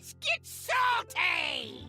Let's get salty!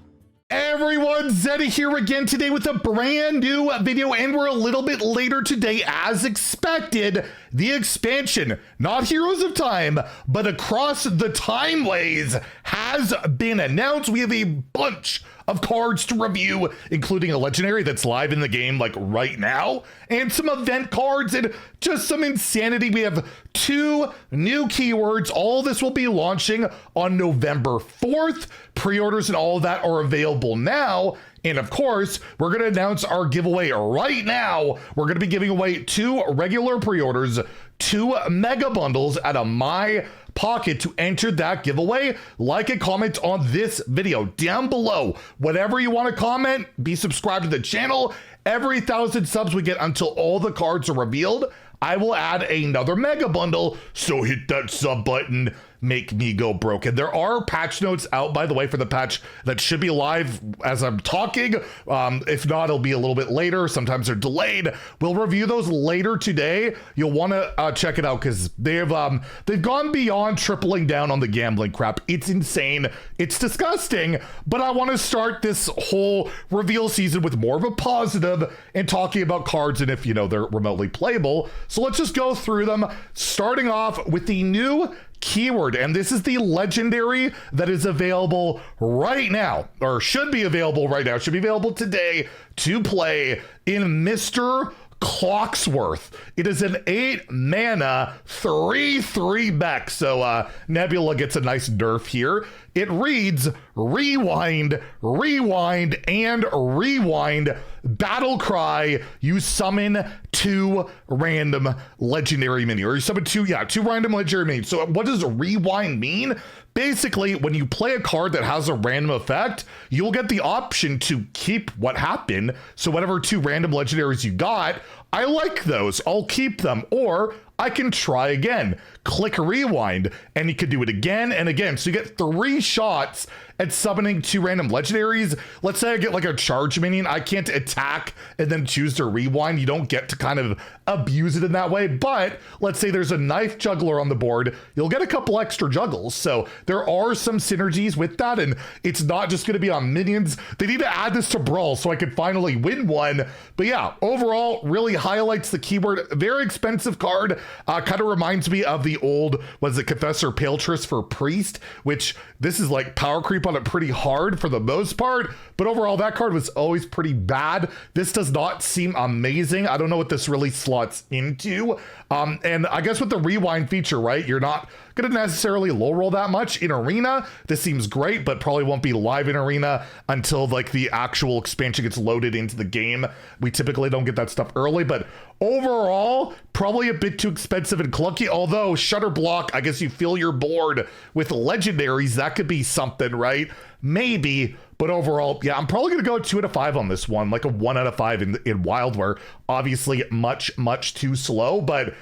Everyone, Zeddy here again today with a brand new video, and we're a little bit later today as expected. The expansion, not Heroes of Time, but Across the Timeways has been announced. We have a bunch of cards to review, including a legendary that's live in the game like right now, and some event cards and just some insanity. We have 2 new keywords. All this will be launching on November 4th. Pre-orders and all of that are available now. And of course, we're going to announce our giveaway right now. We're going to be giving away 2 regular pre-orders, 2 mega bundles out of my pocket. To enter that giveaway, like and comment on this video down below. Whatever you want to comment, be subscribed to the channel. Every 1,000 subs we get until all the cards are revealed, I will add another mega bundle. So hit that sub button, make me go broke. And there are patch notes out, by the way, for the patch that should be live as I'm talking. If not, it'll be a little bit later. Sometimes they're delayed. We'll review those later today. You'll want to check it out because they've gone beyond tripling down on the gambling crap. It's insane. It's disgusting. But I want to start this whole reveal season with more of a positive and talking about cards and if, you know, they're remotely playable. So let's just go through them, starting off with the new keyword, and this is the legendary that is available right now, or should be available right now, should be available today to play in Mr. Clocksworth. It is an 8 mana 3/3 mech, so Nebula gets a nice nerf here. It reads rewind, rewind, and rewind. Battle cry. You summon 2 random legendary minions, or you summon 2 random legendary minions. So what does rewind mean? Basically, when you play a card that has a random effect, you'll get the option to keep what happened. So whatever 2 random legendaries you got, I like those, I'll keep them, or I can try again. Click rewind, and you can do it again and again. So you get 3 shots at summoning 2 random legendaries. Let's say I get like a charge minion. I can't attack and then choose to rewind. You don't get to kind of abuse it in that way. But let's say there's a knife juggler on the board. You'll get a couple extra juggles. So there are some synergies with that. And it's not just going to be on minions. They need to add this to Brawl so I could finally win one. But yeah, overall, really highlights the keyword. Very expensive card. Kind of reminds me of the old, was it Confessor Paletris for Priest, which this is like power creep on it pretty hard for the most part, but overall that card was always pretty bad. This does not seem amazing. I don't know what this really slots into. And I guess with the rewind feature, right, you're not gonna necessarily low roll that much in Arena. This seems great, but probably won't be live in Arena until like the actual expansion gets loaded into the game. We typically don't get that stuff early, but overall, probably a bit too expensive and clunky. Although Shutter Block, I guess you fill your board with legendaries. That could be something, right? Maybe. But overall, yeah, I'm probably going to go 2 out of 5 on this one, like a 1 out of 5 in Wildware. Obviously, much too slow, but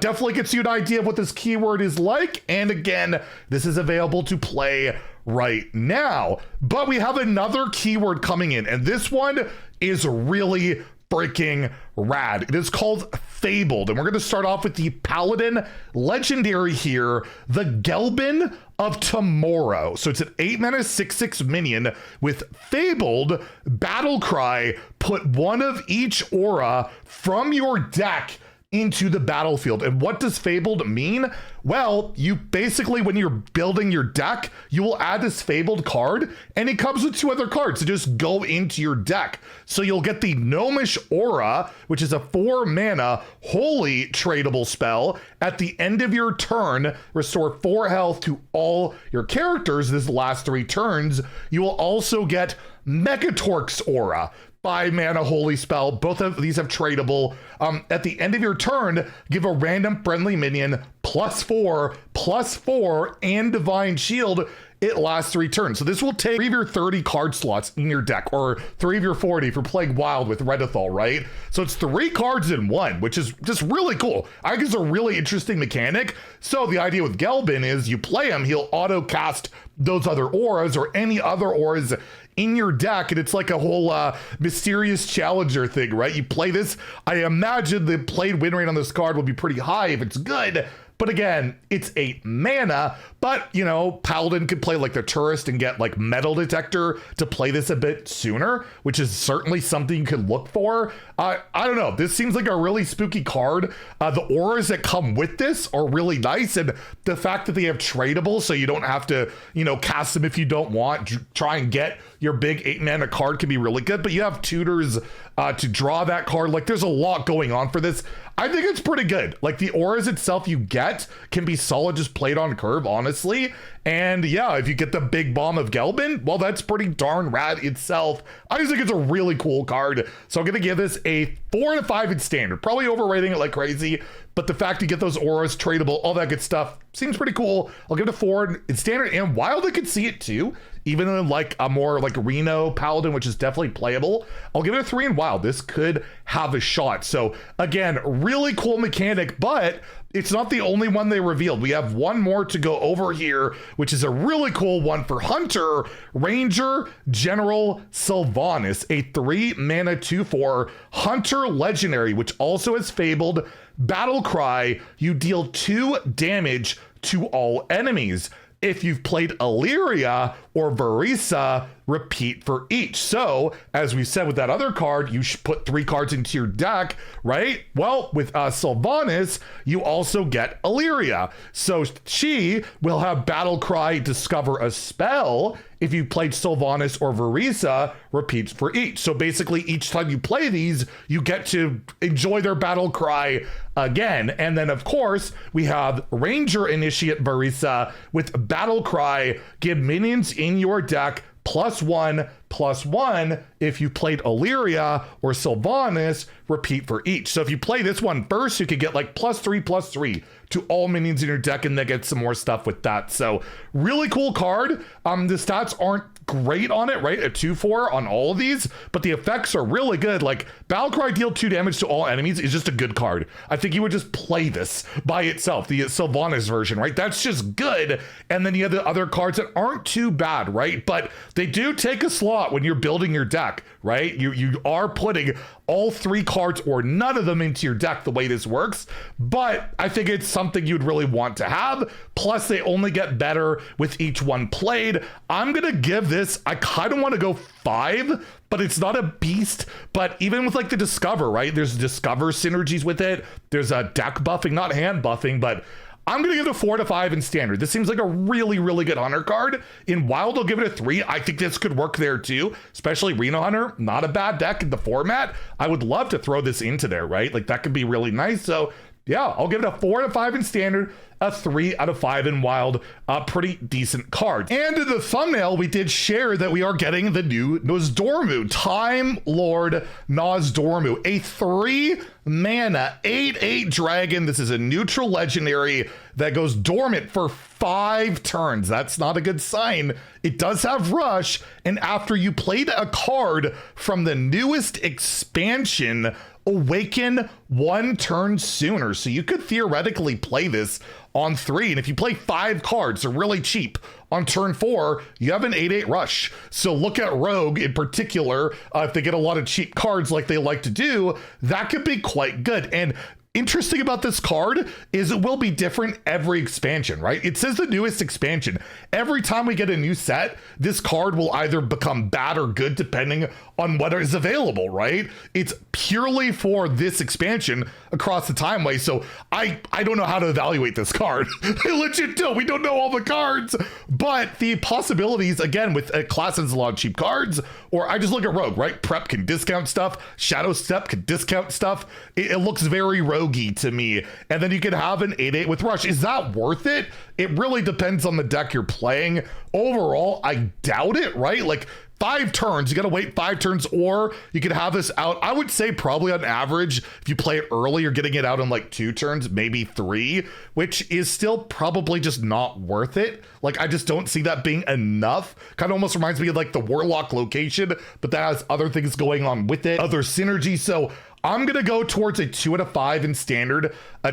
definitely gets you an idea of what this keyword is like. And again, this is available to play right now. But we have another keyword coming in, and this one is really freaking rad. It is called Fabled, and we're going to start off with the Paladin legendary here, the Gelbin of Tomorrow. So it's an 8 mana 6/6 minion with Fabled battle cry. Put 1 of each aura from your deck into the battlefield. And what does Fabled mean? Well, you basically, when you're building your deck, you will add this Fabled card, and it comes with 2 other cards to just go into your deck. So you'll get the Gnomish Aura, which is a 4 mana holy tradable spell. At the end of your turn, restore 4 health to all your characters this last 3 turns. You will also get Megatork's Aura, 5 mana holy spell. Both of these have tradable. At the end of your turn, give a random friendly minion +4/+4 and divine shield. It lasts 3 turns. So this will take 3 of your 30 card slots in your deck, or 3 of your 40 for playing Wild with Redithal, right? So it's 3 cards in 1, which is just really cool. I think it's a really interesting mechanic. So the idea with Gelbin is you play him, he'll auto cast those other auras or any other auras in your deck, and it's like a whole mysterious challenger thing, right? You play this, I imagine the played win rate on this card will be pretty high if it's good, But again, it's 8 mana, but you know, Paladin could play like the tourist and get like metal detector to play this a bit sooner, which is certainly something you could look for. I don't know. This seems like a really spooky card. The auras that come with this are really nice. And the fact that they have tradable, so you don't have to, you know, cast them if you don't want, try and get your big 8 mana card can be really good, but you have tutors to draw that card. Like there's a lot going on for this. I think it's pretty good. Like the auras itself you get can be solid just played on curve, honestly. And yeah, if you get the big bomb of Gelbin, well, that's pretty darn rad itself. I just think it's a really cool card. So I'm going to give this a 4 out of 5 in standard. Probably overrating it like crazy, but the fact you get those auras, tradable, all that good stuff seems pretty cool. I'll give it a 4 in standard, and Wild I could see it too. Even in like a more like Reno Paladin, which is definitely playable, I'll give it a 3 in Wild. This could have a shot. So again, really cool mechanic, but it's not the only one they revealed. We have one more to go over here, which is a really cool one for Hunter, Ranger, General Sylvanas, a 3 mana 2/4 Hunter Legendary, which also has Fabled Battle Cry. You deal 2 damage to all enemies. If you've played Illyria or Varisa, repeat for each. So, as we said with that other card, you should put 3 cards into your deck, right? Well, with Sylvanas, you also get Illyria. So she will have Battle Cry, discover a spell. If you played Sylvanas or Varisa, repeats for each. So basically, each time you play these, you get to enjoy their Battle Cry again. And then, of course, we have Ranger Initiate Varisa with Battle Cry. Give minions in your deck +1/+1. If you played Illyria or Sylvanas, repeat for each. So if you play this one first, you could get like +3/+3 to all minions in your deck, and then get some more stuff with that. So really cool card. The stats aren't great on it, right? A 2/4 on all of these, but the effects are really good. Like Battlecry deal 2 damage to all enemies is just a good card. I think you would just play this by itself, the Sylvanas version, right? That's just good. And then you have the other cards that aren't too bad, right? But they do take a slot when you're building your deck, right? You are putting all 3 cards or none of them into your deck the way this works, but I think it's something you'd really want to have. Plus they only get better with each one played. I'm gonna give this, I kind of want to go 5, but it's not a beast. But even with like the Discover, right? There's Discover synergies with it. There's a deck buffing, not hand buffing, but I'm going to give it a 4 out of 5 in standard. This seems like a really, really good Hunter card. In Wild, I'll give it a 3. I think this could work there too, especially Reno Hunter. Not a bad deck in the format. I would love to throw this into there, right? Like that could be really nice. So yeah, I'll give it a 4 out of 5 in standard, a 3 out of 5 in Wild. A pretty decent card. And in the thumbnail, we did share that we are getting the new Nozdormu, Timelord Nozdormu, a 3 mana 8/8 dragon. This is a neutral legendary that goes dormant for 5 turns. That's not a good sign. It does have Rush, and after you played a card from the newest expansion, awaken 1 turn sooner. So you could theoretically play this on 3. And if you play 5 cards, they're really cheap. On turn 4, you have an 8/8 Rush. So look at Rogue in particular. If they get a lot of cheap cards like they like to do, that could be quite good. And interesting about this card is it will be different every expansion, right? It says the newest expansion. Every time we get a new set, this card will either become bad or good depending on what is available, right? It's purely for this expansion across the Timeways. So I don't know how to evaluate this card. I legit don't. We don't know all the cards, but the possibilities, again, with a class that's a lot of cheap cards, or I just look at Rogue, right? Prep can discount stuff. Shadow Step can discount stuff. It looks very roguey to me. And then you can have an 8/8 with Rush. Is that worth it? It really depends on the deck you're playing. Overall, I doubt it, right? Like 5 turns, you gotta wait 5 turns, or you could have this out. I would say probably on average, if you play it early, you're getting it out in like 2 turns, maybe 3, which is still probably just not worth it. Like, I just don't see that being enough. Kind of almost reminds me of like the Warlock location, but that has other things going on with it, other synergy. So I'm going to go towards a 2 out of 5 in standard, I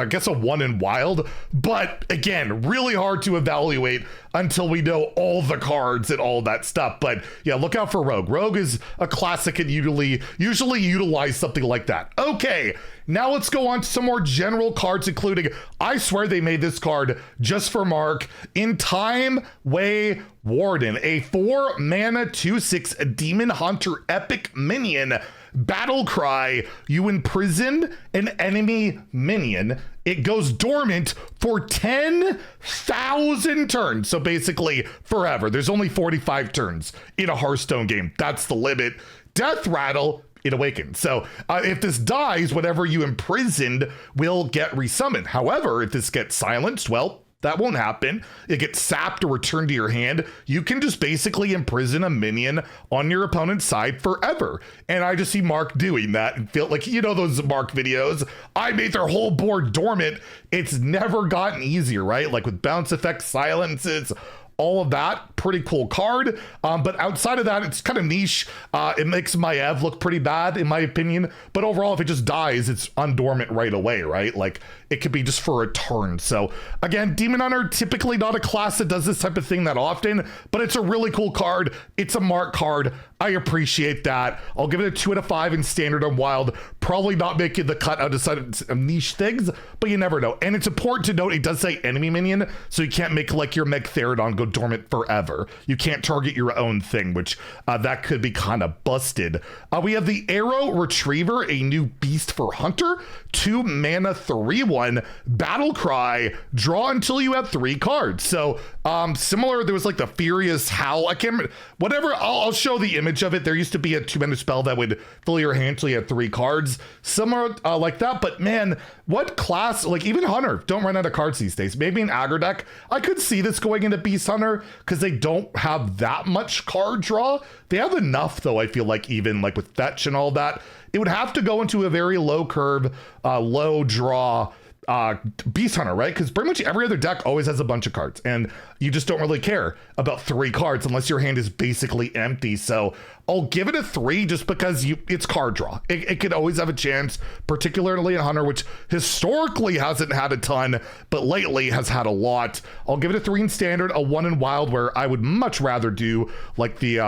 guess a 1 in wild. But again, really hard to evaluate until we know all the cards and all that stuff. But yeah, look out for Rogue. Rogue is a classic and usually utilize something like that. Okay, now let's go on to some more general cards, including, I swear they made this card just for Mark, in Timeways Warden, a 4 mana 2/6 Demon Hunter epic minion. Battle cry, you imprison an enemy minion. It goes dormant for 10,000 turns. So basically forever. There's only 45 turns in a Hearthstone game. That's the limit. Death rattle, it awakens. So if this dies, whatever you imprisoned will get resummoned. However, if this gets silenced, well, that won't happen. It gets sapped or returned to your hand. You can just basically imprison a minion on your opponent's side forever. And I just see Mark doing that and feel like, you know, those Mark videos, I made their whole board dormant. It's never gotten easier, right? Like with bounce effects, silences, all of that. Pretty cool card. But outside of that, it's kind of niche. It makes Maiev look pretty bad, in my opinion. But overall, if it just dies, it's undormant right away, right? Like, it could be just for a turn. So, again, Demon Hunter, typically not a class that does this type of thing that often, but it's a really cool card. It's a Mark card. I appreciate that. I'll give it a 2 out of 5 in standard and wild. Probably not making the cut outside of niche things, but you never know. And it's important to note, it does say enemy minion, so you can't make like your Mechtherodon go dormant forever. You can't target your own thing, which that could be kind of busted. We have the Arrow Retriever, a new beast for Hunter, 2 mana 3/1 battle cry, draw until you have 3 cards. So similar, there was like the Furious Howl, I can't remember, whatever. I'll show the image of it. There used to be a 2-mana spell that would fill your hand till you had 3 cards, similar like that. But man, what class, like even Hunter don't run out of cards these days. Maybe an aggro deck, I could see this going into Beast Hunter because they don't have that much card draw. They have enough though, I feel like, even like with fetch and all that. It would have to go into a very low curve, low draw Beast Hunter, right? Because pretty much every other deck always has a bunch of cards, and you just don't really care about 3 cards unless your hand is basically empty. So I'll give it a 3 just because it's card draw. It could always have a chance, particularly in Hunter, which historically hasn't had a ton, but lately has had a lot. I'll give it a 3 in standard, a 1 in wild, where I would much rather do like the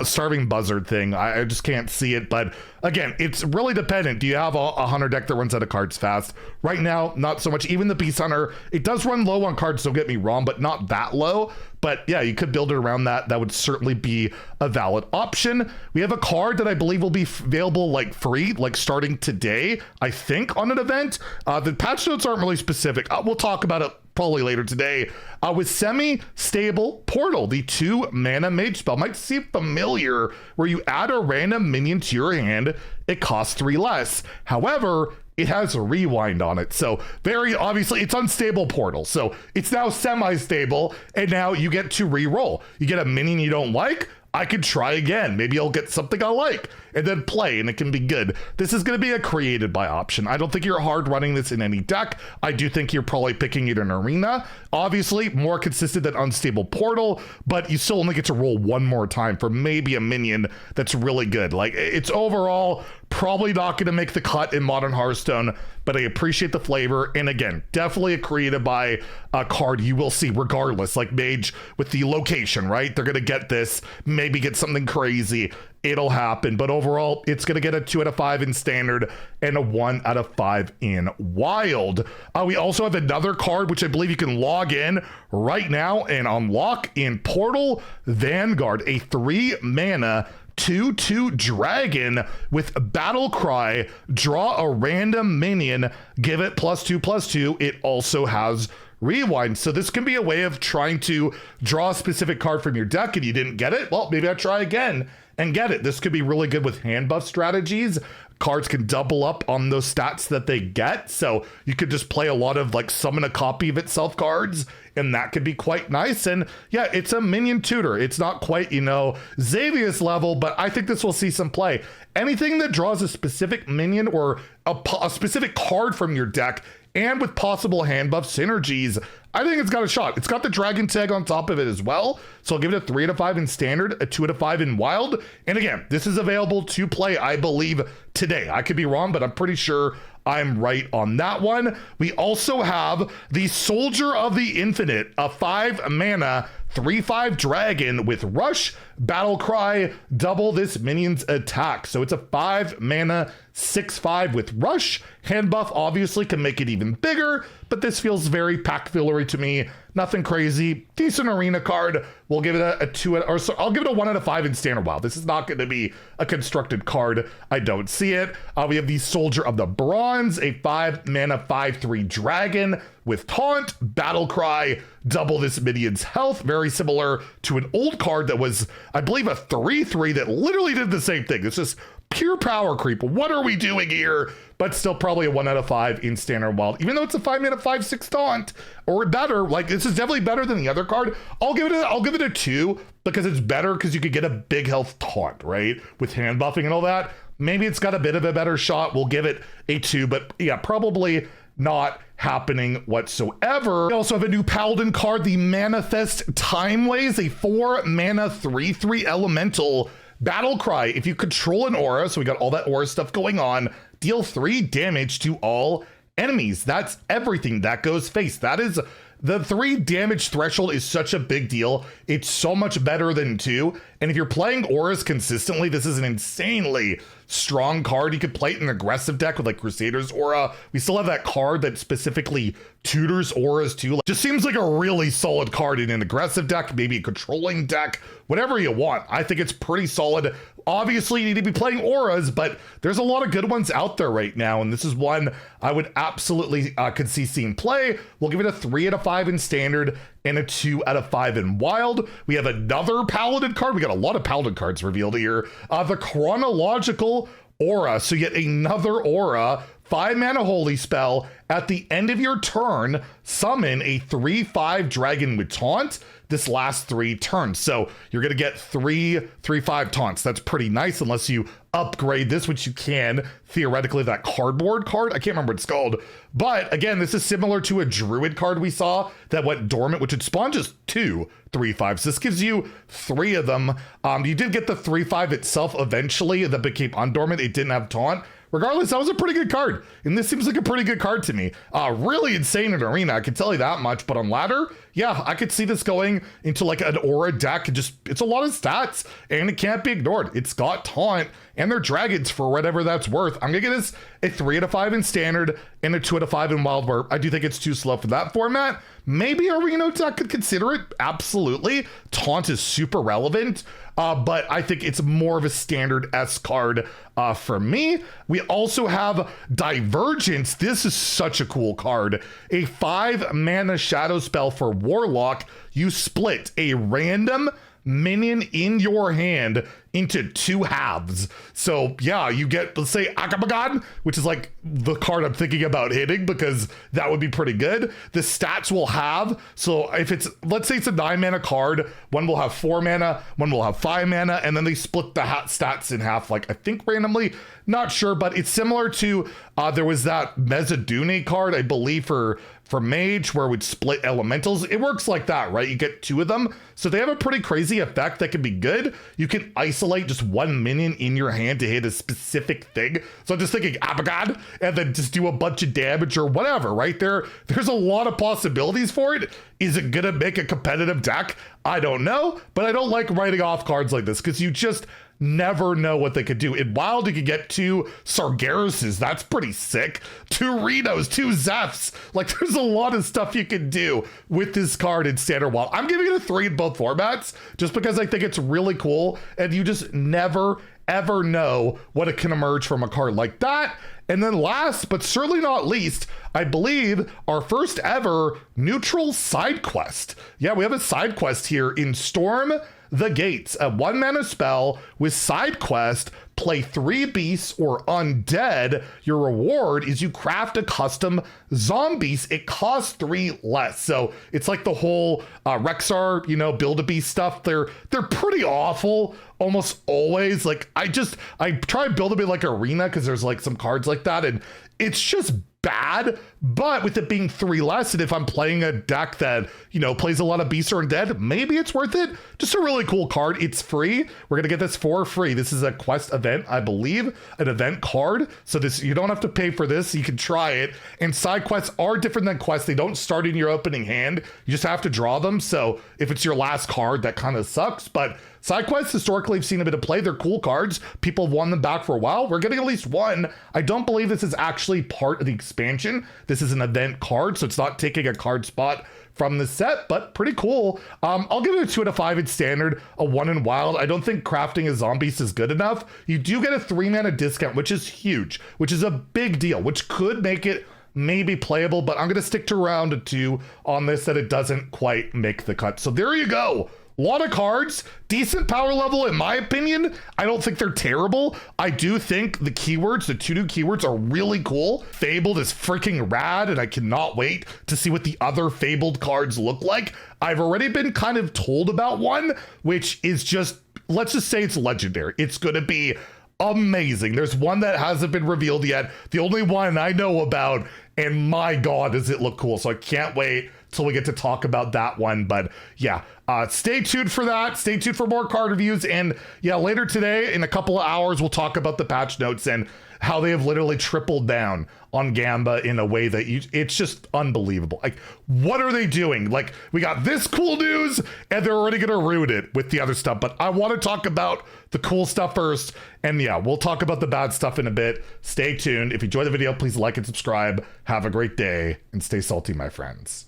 starving buzzard thing. I just can't see it, but again, it's really dependent. Do you have a Hunter deck that runs out of cards fast? Right now, not so much. Even the Beast Hunter, it does run low on cards, don't get me wrong, but not that low. But yeah, you could build it around that. That would certainly be a valid option. We have a card that I believe will be available like free, like starting today, I think, on an event. The patch notes aren't really specific. We'll talk about it probably later today. With Semi-Stable Portal, the 2 mana mage spell. Might seem familiar, where you add a random minion to your hand. It costs 3 less. However, it has a rewind on it. So very obviously it's unstable portal. So it's now semi-stable, and now you get to re-roll. You get a minion you don't like, I could try again. Maybe I'll get something I like and then play, and it can be good. This is going to be a created by option. I don't think you're hard running this in any deck. I do think you're probably picking it in arena. Obviously, more consistent than unstable portal, but you still only get to roll 1 more time for maybe a minion that's really good. Like, it's overall probably not going to make the cut in modern Hearthstone, but I appreciate the flavor. And again, definitely a created by a card you will see regardless, like Mage with the location, right? They're going to get this, maybe get something crazy. It'll happen. But overall, it's going to get a 2 out of 5 in standard and a 1 out of 5 in wild. We also have another card, which I believe you can log in right now and unlock in Portal Vanguard, a 3 mana 2/2 dragon with battle cry, draw a random minion, give it +2/+2. It also has rewind. So this can be a way of trying to draw a specific card from your deck and you didn't get it. Well, maybe I'll try again and get it. This could be really good with hand buff strategies. Cards can double up on those stats that they get. So you could just play a lot of like summon a copy of itself cards, and that could be quite nice. And yeah, it's a minion tutor. It's not quite, you know, Xavius level, but I think this will see some play. Anything that draws a specific minion or a specific card from your deck and with possible hand buff synergies, I think it's got a shot. It's got the dragon tag on top of it as well. So I'll give it a 3 out of 5 in standard, a 2 out of 5 in wild. And again, this is available to play, I believe, today. I could be wrong, but I'm pretty sure I'm right on that one. We also have the Soldier of the Infinite, a 5 mana, 3/5 dragon with rush, battle cry, double this minion's attack. So it's a 5 mana, 6/5 with rush. Hand buff obviously can make it even bigger, but this feels very pack fillery to me. Nothing crazy. Decent arena card. We'll give it a 2, or so I'll give it a 1 out of 5 in standard wild. This is not going to be a constructed card. I don't see it. We have the Soldier of the Bronze, a 5 mana, 5/3 dragon with taunt, battle cry, double this minion's health. Very similar to an old card that was, I believe, a 3/3 that literally did the same thing. It's just pure power creep. What are we doing here? But still probably a 1 out of 5 in standard wild, even though it's a 5 mana, 5/6 taunt or better. Like, this is definitely better than the other card. I'll give it a 2 because it's better because you could get a big health taunt, right? With hand buffing and all that. Maybe it's got a bit of a better shot. We'll give it a 2, but yeah, probably not happening whatsoever. We also have a new Paladin card, the Manifest Timeways, a 4 mana, 3/3 elemental. Battle cry, if you control an aura, so we got all that aura stuff going on, deal 3 damage to all enemies. That's everything. That goes face. That is, the 3 damage threshold is such a big deal. It's so much better than 2. And if you're playing auras consistently, this is an insanely strong card. You could play it in an aggressive deck with like Crusader's Aura. We still have that card that specifically tutors auras too. Like, just seems like a really solid card in an aggressive deck, maybe a controlling deck, whatever you want. I think it's pretty solid. Obviously, you need to be playing auras, but there's a lot of good ones out there right now, and this is one I would absolutely could see seeing play. We'll give it a 3 out of 5 in standard and a 2 out of 5 in wild. We have another Paladin card. We got a lot of Paladin cards revealed here. The Chronological Aura. So yet another aura, 5 mana holy spell. At the end of your turn, summon a 3/5 dragon with taunt this last 3 turns. So you're going to get 3/5 taunts. That's pretty nice unless you upgrade this, which you can theoretically, that cardboard card. I can't remember what it's called. But again, this is similar to a druid card we saw that went dormant, which would spawn just 2 3/5s. This gives you 3 of them. You did get the 3/5 itself eventually that became undormant. It didn't have taunt. Regardless, that was a pretty good card. And this seems like a pretty good card to me. Really insane in arena, I can tell you that much. But on ladder, yeah, I could see this going into like an aura deck. It's a lot of stats and it can't be ignored. It's got taunt and they're dragons for whatever that's worth. I'm gonna give this a 3 out of 5 in standard and a 2 out of 5 in wild, where I do think it's too slow for that format. Maybe arena deck could consider it. Absolutely. Taunt is super relevant. But I think it's more of a standard S card for me. We also have Divergence. This is such a cool card. A 5 mana shadow spell for Warlock. You split a random minion in your hand into 2 halves. So yeah, you get, let's say, Akamagan, which is like the card I'm thinking about hitting because that would be pretty good. The stats will have, so if it's, let's say it's a 9 mana card, one will have 4 mana, one will have 5 mana, and then they split the stats in half, like I think randomly, not sure, but it's similar to, there was that Mezzadune card, I believe, for Mage, where it would split elementals. It works like that, right? You get 2 of them. So they have a pretty crazy effect that can be good. You can isolate just 1 minion in your hand to hit a specific thing. So I'm just thinking Abagad, and then just do a bunch of damage or whatever, right? There's a lot of possibilities for it. Is it gonna make a competitive deck? I don't know, but I don't like writing off cards like this because you just never know what they could do. In wild, you could get 2 Sargeras's. That's pretty sick. 2 Renos, 2 Zephs. Like, there's a lot of stuff you can do with this card in standard wild. I'm giving it a 3 in both formats just because I think it's really cool, and you just never, ever know what it can emerge from a card like that. And then last, but certainly not least, I believe our first ever neutral side quest. Yeah, we have a side quest here in Storm the Gates, a 1 mana spell with side quest. Play 3 beasts or undead. Your reward is you craft a custom zombies. It costs 3 less. So it's like the whole Rexar, build a beast stuff. They're pretty awful almost always. Like I try to build a bit like arena because there's like some cards like that, and it's just bad, but with it being 3 less, and if I'm playing a deck that, you know, plays a lot of Beasts or Undead, maybe it's worth it. Just a really cool card. It's free. We're gonna get this for free. This is a quest event, I believe, an event card. So this, you don't have to pay for this. You can try it. And side quests are different than quests. They don't start in your opening hand. You just have to draw them. So if it's your last card, that kind of sucks. But side quests, historically, I've seen a bit of play. They're cool cards. People have won them back for a while. We're getting at least one. I don't believe this is actually part of the expansion. This is an event card, so it's not taking a card spot from the set, but pretty cool. I'll give it a 2 out of 5 in standard, a 1 in wild. I don't think crafting a zombies is good enough. You do get a 3 mana discount, which is huge, which is a big deal, which could make it maybe playable, but I'm going to stick to round 2 on this, that it doesn't quite make the cut. So there you go. A lot of cards, decent power level in my opinion. I don't think they're terrible. I do think the keywords, the 2 new keywords, are really cool. Fabled is freaking rad, and I cannot wait to see what the other Fabled cards look like. I've already been kind of told about one, which is just, let's just say it's legendary. It's going to be amazing. There's one that hasn't been revealed yet, the only one I know about, and my God, does it look cool. So I can't wait till we get to talk about that one. But yeah, stay tuned for that. Stay tuned for more card reviews. And yeah, later today, in a couple of hours, we'll talk about the patch notes and how they have literally tripled down on Gamba in a way that it's just unbelievable. Like, what are they doing? Like, we got this cool news and they're already gonna ruin it with the other stuff. But I want to talk about the cool stuff first. And yeah, we'll talk about the bad stuff in a bit. Stay tuned. If you enjoyed the video, please like and subscribe. Have a great day and stay salty, my friends.